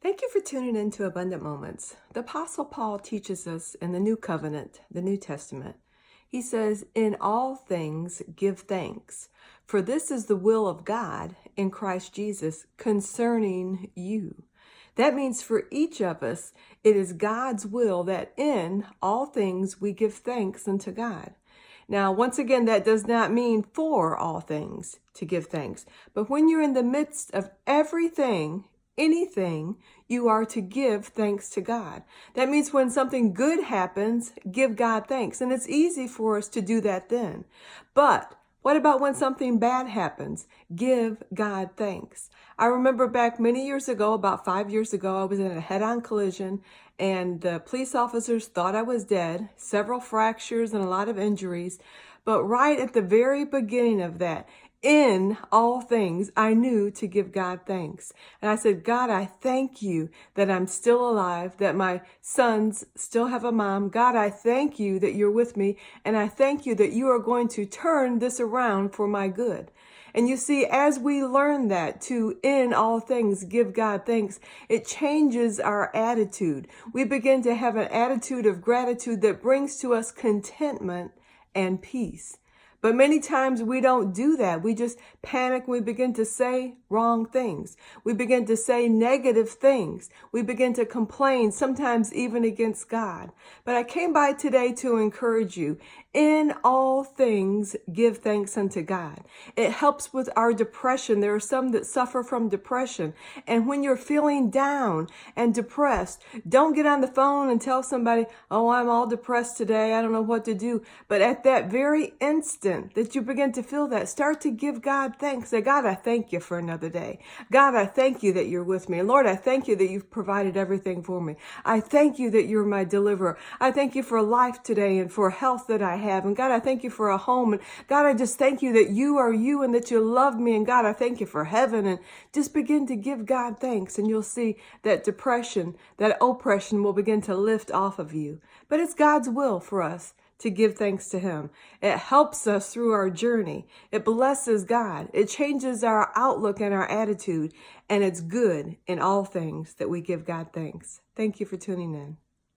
Thank you for tuning in to Abundant Moments. The Apostle Paul teaches us in the New Covenant, the New Testament. He says, "In all things give thanks, for this is the will of God in Christ Jesus concerning you." That means for each of us, it is God's will that in all things we give thanks unto God. Now, once again, that does not mean for all things to give thanks. But when you're in the midst of everything, anything, you are to give thanks to God. That means when something good happens, give God thanks. And it's easy for us to do that then. But what about when something bad happens? Give God thanks. I remember back many years ago, about 5 years ago, I was in a head-on collision and the police officers thought I was dead, several fractures and a lot of injuries. But right at the very beginning of that, in all things, I knew to give God thanks. And I said, "God, I thank you that I'm still alive, that my sons still have a mom. God, I thank you that you're with me. And I thank you that you are going to turn this around for my good." And you see, as we learn that to in all things give God thanks, it changes our attitude. We begin to have an attitude of gratitude that brings to us contentment and peace. But many times we don't do that. We just panic. We begin to say wrong things. We begin to say negative things. We begin to complain, sometimes even against God. But I came by today to encourage you. In all things, give thanks unto God. It helps with our depression. There are some that suffer from depression. And when you're feeling down and depressed, don't get on the phone and tell somebody, "Oh, I'm all depressed today. I don't know what to do." But at that very instant that you begin to feel that, start to give God thanks. Say, "God, I thank you for another day. God, I thank you that you're with me. Lord, I thank you that you've provided everything for me. I thank you that you're my deliverer. I thank you for life today and for health that I have. And God, I thank you for a home. And God, I just thank you that you are you and that you love me. And God, I thank you for heaven." And just begin to give God thanks. And you'll see that depression, that oppression will begin to lift off of you. But it's God's will for us to give thanks to him. It helps us through our journey. It blesses God. It changes our outlook and our attitude. And it's good in all things that we give God thanks. Thank you for tuning in.